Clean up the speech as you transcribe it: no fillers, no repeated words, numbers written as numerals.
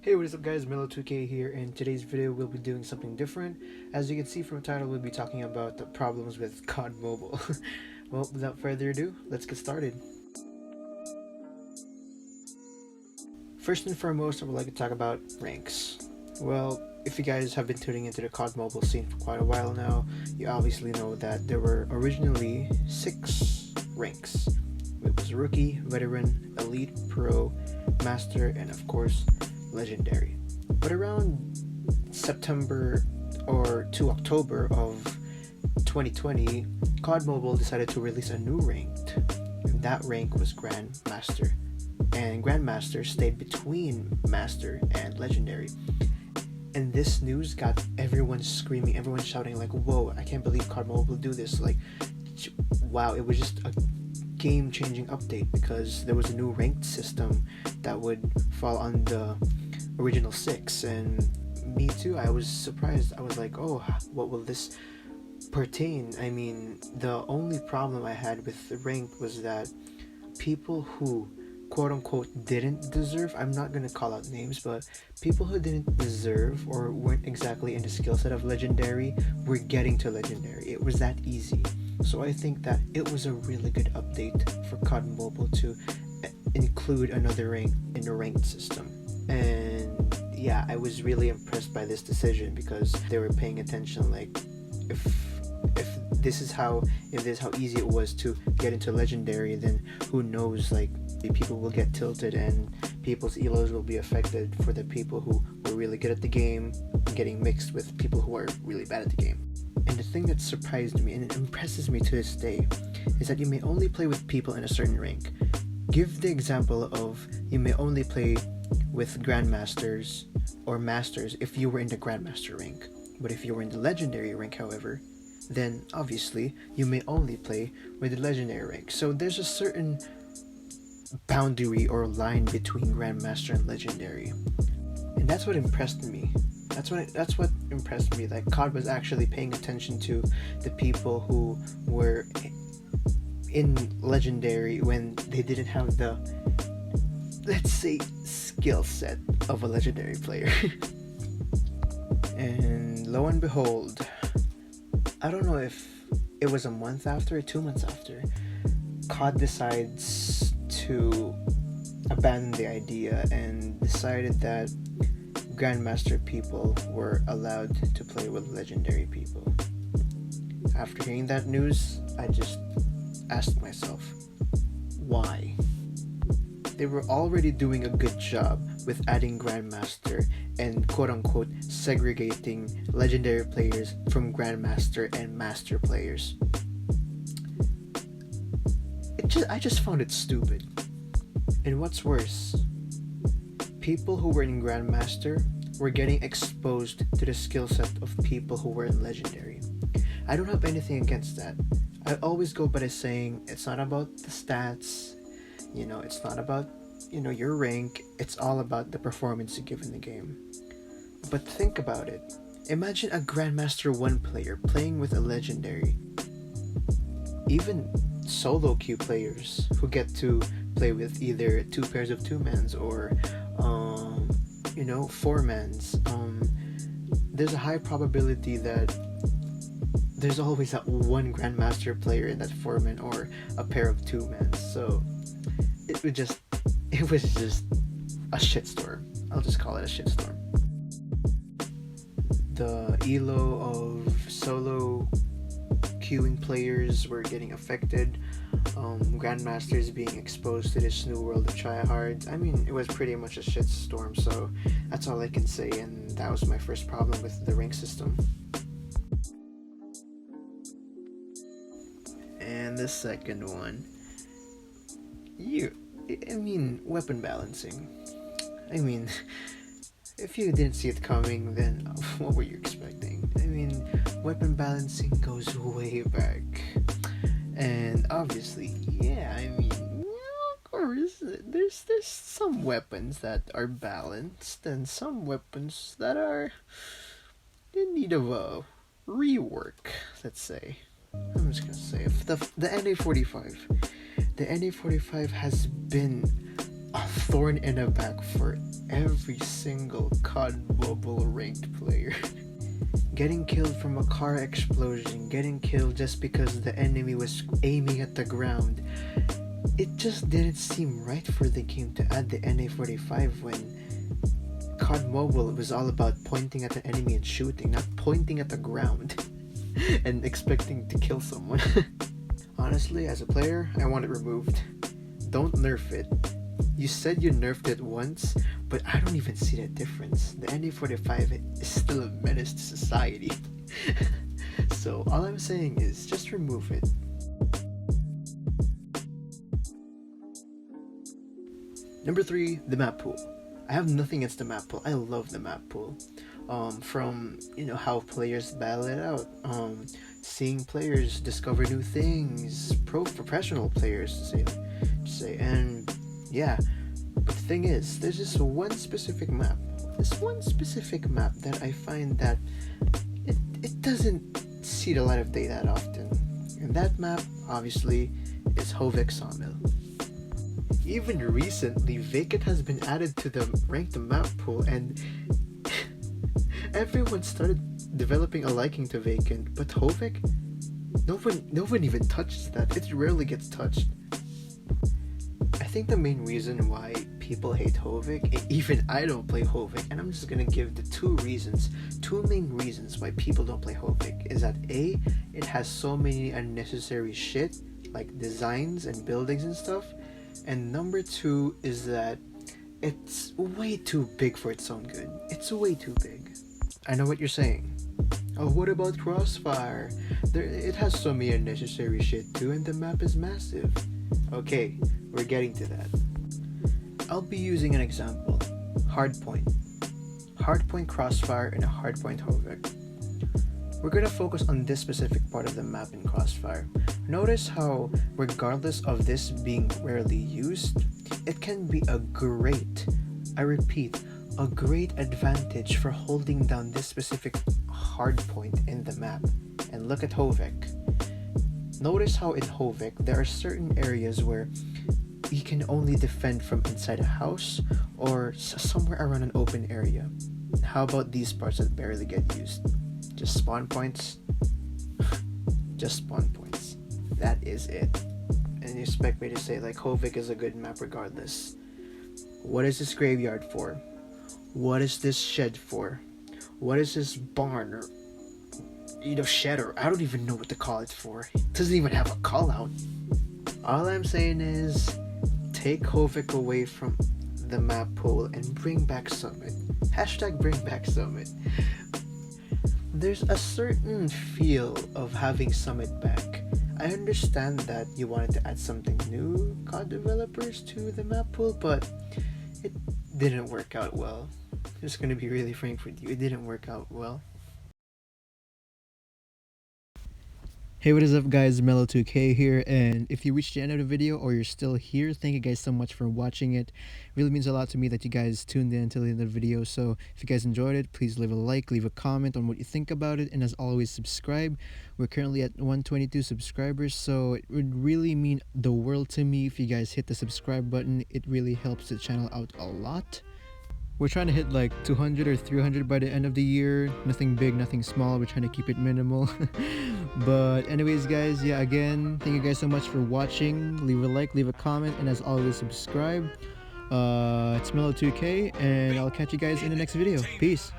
Hey, what is up guys, Melo2K here. In today's video we'll be doing something different. As you can see from the title, we'll be talking about the problems with COD Mobile. Well, without further ado, let's get started. First and foremost, I would like to talk about ranks. Well, if you guys have been tuning into the COD Mobile scene for quite a while now, you obviously know that there were originally 6 ranks. It was Rookie, Veteran, Elite, Pro, Master, and of course, Legendary. But around September or to October of 2020, COD Mobile decided to release a new rank, and that rank was Grandmaster. And Grandmaster stayed between Master and Legendary. And this news got everyone screaming, everyone shouting like, "Whoa, I can't believe COD Mobile will do this." Like, wow, it was just a game-changing update because there was a new ranked system that would fall on the original 6, and me too, I was surprised. I was like, oh, what will this pertain? I mean, the only problem I had with the ranked was that people who quote-unquote didn't deserve, I'm not gonna call out names, but people who didn't deserve or weren't exactly in the skill set of Legendary were getting to Legendary. It was that easy. So I think that it was a really good update for COD Mobile to include another rank in the ranked system. And yeah, I was really impressed by this decision because they were paying attention. Like, if this is how easy it was to get into Legendary, then who knows, like, people will get tilted and people's elos will be affected for the people who were really good at the game getting mixed with people who are really bad at the game. And the thing that surprised me and it impresses me to this day is that you may only play with people in a certain rank. Give the example of you may only play with Grandmasters or Masters if you were in the Grandmaster rank. But if you were in the Legendary rank, however, then obviously you may only play with the Legendary rank. So there's a certain boundary or line between Grandmaster and Legendary. And that's what impressed me. That's what impressed me. Like, COD was actually paying attention to the people who were in Legendary when they didn't have the, let's say, skill set of a Legendary player. And lo and behold, I don't know if it was a month after or 2 months after, COD decides to abandon the idea and decided that Grandmaster people were allowed to play with Legendary people. After hearing that news, I just asked myself, why? They were already doing a good job with adding Grandmaster and quote-unquote segregating Legendary players from Grandmaster and Master players. I just found it stupid. And what's worse, people who were in Grandmaster were getting exposed to the skill set of people who were in Legendary. I don't have anything against that. I always go by the saying, it's not about the stats, it's not about, your rank, it's all about the performance you give in the game. But think about it. Imagine a Grandmaster 1 player playing with a Legendary. Even solo queue players who get to play with either 2 pairs of 2-mans or 4-mans, there's a high probability that there's always that one Grandmaster player in that 4-man or a pair of 2-mans. So it was just a shitstorm. I'll just call it a shitstorm. The elo of solo queuing players were getting affected. Grandmasters being exposed to this new world of tryhards. I mean, it was pretty much a shitstorm, so that's all I can say, and that was my first problem with the rank system. And the second one, weapon balancing. I mean, if you didn't see it coming, then what were you expecting? I mean, weapon balancing goes way back. And obviously, of course, there's some weapons that are balanced and some weapons that are in need of a rework, let's say. I'm just gonna say, the NA45. The NA45 has been a thorn in the back for every single COD Mobile ranked player. Getting killed from a car explosion, getting killed just because the enemy was aiming at the ground. It just didn't seem right for the game to add the NA45 when COD Mobile was all about pointing at the enemy and shooting, not pointing at the ground and expecting to kill someone. Honestly, as a player, I want it removed. Don't nerf it. You said you nerfed it once, but I don't even see that difference. The NA45 is still a menace to society. So all I'm saying is just remove it. Number 3, the map pool. I have nothing against the map pool. I love the map pool. From how players battle it out, seeing players discover new things, professional players to say, and yeah. But the thing is, there's this one specific map that I find that it doesn't see the light of day that often, and that map obviously is Hovek Sawmill. Even recently, Vacant has been added to the ranked map pool, and everyone started developing a liking to Vacant, but Hovek, no one even touches that. It rarely gets touched. I think the main reason why people hate Hovek, even I don't play Hovek, and I'm just gonna give the two main reasons why people don't play Hovek, is that A, it has so many unnecessary shit, like designs and buildings and stuff, and number 2 is that it's way too big for its own good. It's way too big. I know what you're saying. Oh, what about Crossfire? It has so many unnecessary shit too, and the map is massive. Okay, we're getting to that. I'll be using an example. Hardpoint Crossfire and a Hardpoint Hovek. We're gonna focus on this specific part of the map in Crossfire. Notice how, regardless of this being rarely used, it can be a great advantage for holding down this specific hardpoint in the map. And look at Hovek. Notice how in Hovek, there are certain areas where you can only defend from inside a house or somewhere around an open area. How about these parts that barely get used? Just spawn points. Just spawn points. That is it. And you expect me to say like Hovek is a good map regardless. What is this graveyard for? What is this shed for? What is this barn or shed, or I don't even know what to call it for. It doesn't even have a call out. All I'm saying is take Hovek away from the map pool and bring back Summit. #bring back Summit. There's a certain feel of having Summit back. I understand that you wanted to add something new, COD developers, to the map pool, but it didn't work out well. Just gonna be really frank with you, it didn't work out well. Hey, what is up guys, Mellow2K here, and if you reached the end of the video or you're still here, thank you guys so much for watching it. It really means a lot to me that you guys tuned in until the end of the video, so if you guys enjoyed it, please leave a like, leave a comment on what you think about it, and as always, subscribe. We're currently at 122 subscribers, so it would really mean the world to me if you guys hit the subscribe button. It really helps the channel out a lot. We're trying to hit like 200 or 300 by the end of the year. Nothing big, nothing small. We're trying to keep it minimal. But anyways, guys, yeah, again, thank you guys so much for watching. Leave a like, leave a comment, and as always, subscribe. It's Mellow2K, and I'll catch you guys in the next video. Peace.